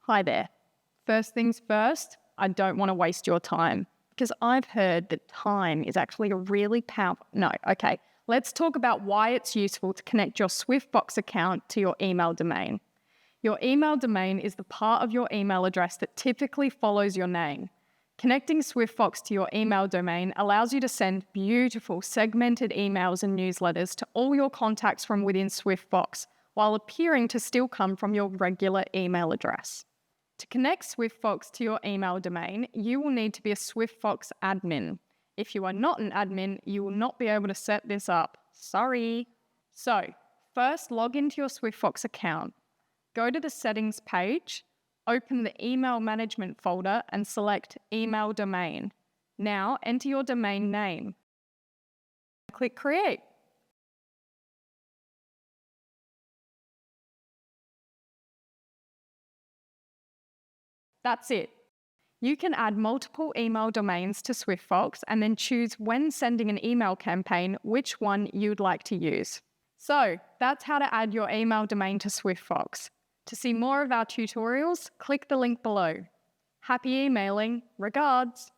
Hi there. First things first, I don't want to waste your time because I've heard that time is actually a really powerful. No, okay. Let's talk about why it's useful to connect your SwiftFox account to your email domain. Your email domain is the part of your email address that typically follows your name. Connecting SwiftFox to your email domain allows you to send beautiful segmented emails and newsletters to all your contacts from within SwiftFox, while appearing to still come from your regular email address. To connect SwiftFox to your email domain, you will need to be a SwiftFox admin. If you are not an admin, you will not be able to set this up. Sorry. So, first log into your SwiftFox account. Go to the settings page, open the email management folder and select email domain. Now enter your domain name. Click create. That's it. You can add multiple email domains to SwiftFox and then choose when sending an email campaign which one you'd like to use. So that's how to add your email domain to SwiftFox. To see more of our tutorials, click the link below. Happy emailing. Regards.